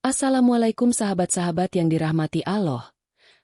Assalamualaikum sahabat-sahabat yang dirahmati Allah.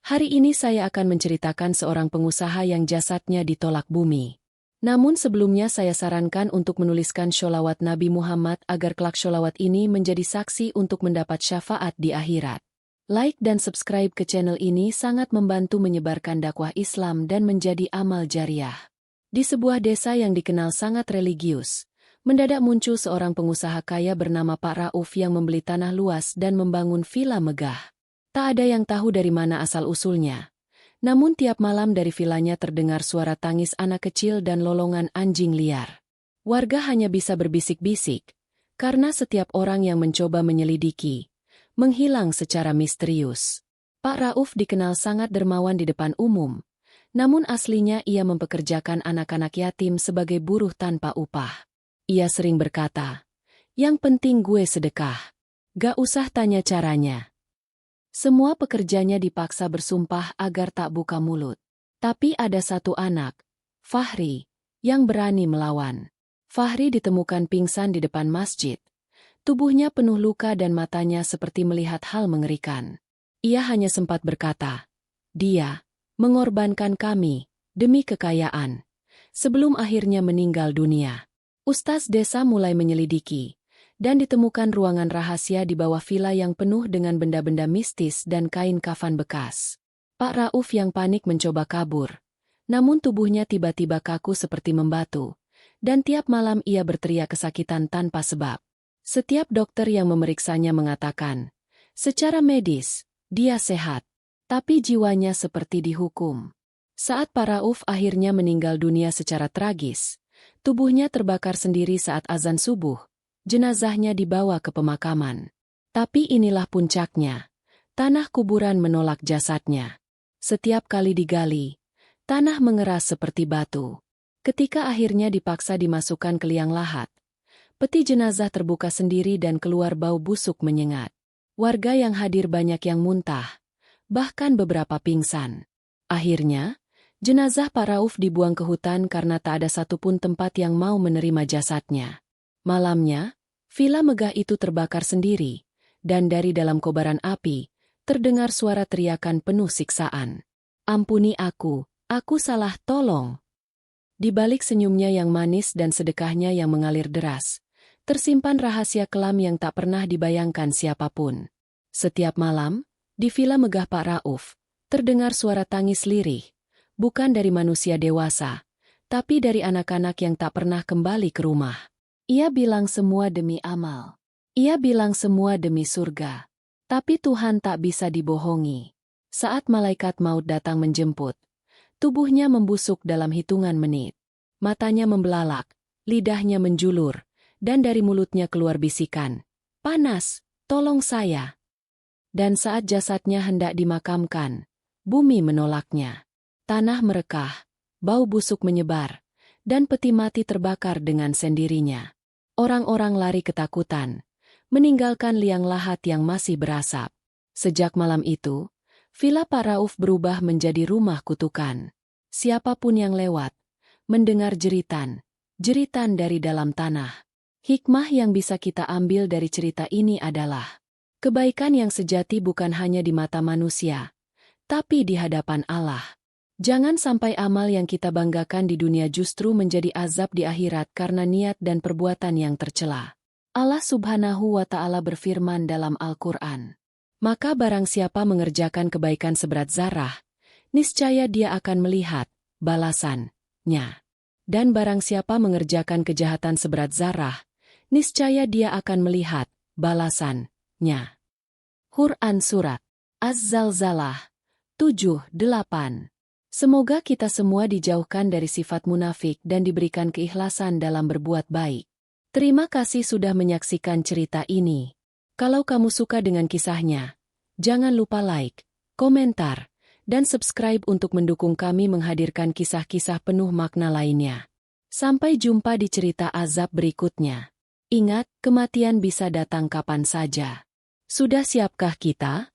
Hari ini saya akan menceritakan seorang pengusaha yang jasadnya ditolak bumi. Namun sebelumnya saya sarankan untuk menuliskan sholawat Nabi Muhammad agar kelak sholawat ini menjadi saksi untuk mendapat syafaat di akhirat. Like dan subscribe ke channel ini sangat membantu menyebarkan dakwah Islam dan menjadi amal jariah. Di sebuah desa yang dikenal sangat religius, mendadak muncul seorang pengusaha kaya bernama Pak Rauf yang membeli tanah luas dan membangun villa megah. Tak ada yang tahu dari mana asal-usulnya. Namun tiap malam dari vilanya terdengar suara tangis anak kecil dan lolongan anjing liar. Warga hanya bisa berbisik-bisik, karena setiap orang yang mencoba menyelidiki, menghilang secara misterius. Pak Rauf dikenal sangat dermawan di depan umum, namun aslinya ia mempekerjakan anak-anak yatim sebagai buruh tanpa upah. Ia sering berkata, "Yang penting gue sedekah. Gak usah tanya caranya." Semua pekerjanya dipaksa bersumpah agar tak buka mulut. Tapi ada satu anak, Fahri, yang berani melawan. Fahri ditemukan pingsan di depan masjid. Tubuhnya penuh luka dan matanya seperti melihat hal mengerikan. Ia hanya sempat berkata, "Dia mengorbankan kami demi kekayaan," sebelum akhirnya meninggal dunia. Ustaz desa mulai menyelidiki, dan ditemukan ruangan rahasia di bawah villa yang penuh dengan benda-benda mistis dan kain kafan bekas. Pak Rauf yang panik mencoba kabur, namun tubuhnya tiba-tiba kaku seperti membatu, dan tiap malam ia berteriak kesakitan tanpa sebab. Setiap dokter yang memeriksanya mengatakan, secara medis, dia sehat, tapi jiwanya seperti dihukum. Saat Pak Rauf akhirnya meninggal dunia secara tragis, tubuhnya terbakar sendiri saat azan subuh. Jenazahnya dibawa ke pemakaman. Tapi inilah puncaknya. Tanah kuburan menolak jasadnya. Setiap kali digali, tanah mengeras seperti batu. Ketika akhirnya dipaksa dimasukkan ke liang lahat, peti jenazah terbuka sendiri dan keluar bau busuk menyengat. Warga yang hadir banyak yang muntah, bahkan beberapa pingsan. Akhirnya, jenazah Pak Rauf dibuang ke hutan karena tak ada satupun tempat yang mau menerima jasadnya. Malamnya, villa megah itu terbakar sendiri, dan dari dalam kobaran api, terdengar suara teriakan penuh siksaan. "Ampuni aku salah, tolong." Di balik senyumnya yang manis dan sedekahnya yang mengalir deras, tersimpan rahasia kelam yang tak pernah dibayangkan siapapun. Setiap malam, di villa megah Pak Rauf, terdengar suara tangis lirih, bukan dari manusia dewasa, tapi dari anak-anak yang tak pernah kembali ke rumah. Ia bilang semua demi amal. Ia bilang semua demi surga. Tapi Tuhan tak bisa dibohongi. Saat malaikat maut datang menjemput, tubuhnya membusuk dalam hitungan menit. Matanya membelalak, lidahnya menjulur, dan dari mulutnya keluar bisikan, "Panas, tolong saya." Dan saat jasadnya hendak dimakamkan, bumi menolaknya. Tanah merekah, bau busuk menyebar, dan peti mati terbakar dengan sendirinya. Orang-orang lari ketakutan, meninggalkan liang lahat yang masih berasap. Sejak malam itu, villa Pak Rauf berubah menjadi rumah kutukan. Siapapun yang lewat, mendengar jeritan dari dalam tanah. Hikmah yang bisa kita ambil dari cerita ini adalah, kebaikan yang sejati bukan hanya di mata manusia, tapi di hadapan Allah. Jangan sampai amal yang kita banggakan di dunia justru menjadi azab di akhirat karena niat dan perbuatan yang tercela. Allah Subhanahu wa Ta'ala berfirman dalam Al-Quran, "Maka barang siapa mengerjakan kebaikan seberat zarah, niscaya dia akan melihat balasannya. Dan barang siapa mengerjakan kejahatan seberat zarah, niscaya dia akan melihat balasannya." Quran Surat Az-Zalzalah 7-8. Semoga kita semua dijauhkan dari sifat munafik dan diberikan keikhlasan dalam berbuat baik. Terima kasih sudah menyaksikan cerita ini. Kalau kamu suka dengan kisahnya, jangan lupa like, komentar, dan subscribe untuk mendukung kami menghadirkan kisah-kisah penuh makna lainnya. Sampai jumpa di cerita azab berikutnya. Ingat, kematian bisa datang kapan saja. Sudah siapkah kita?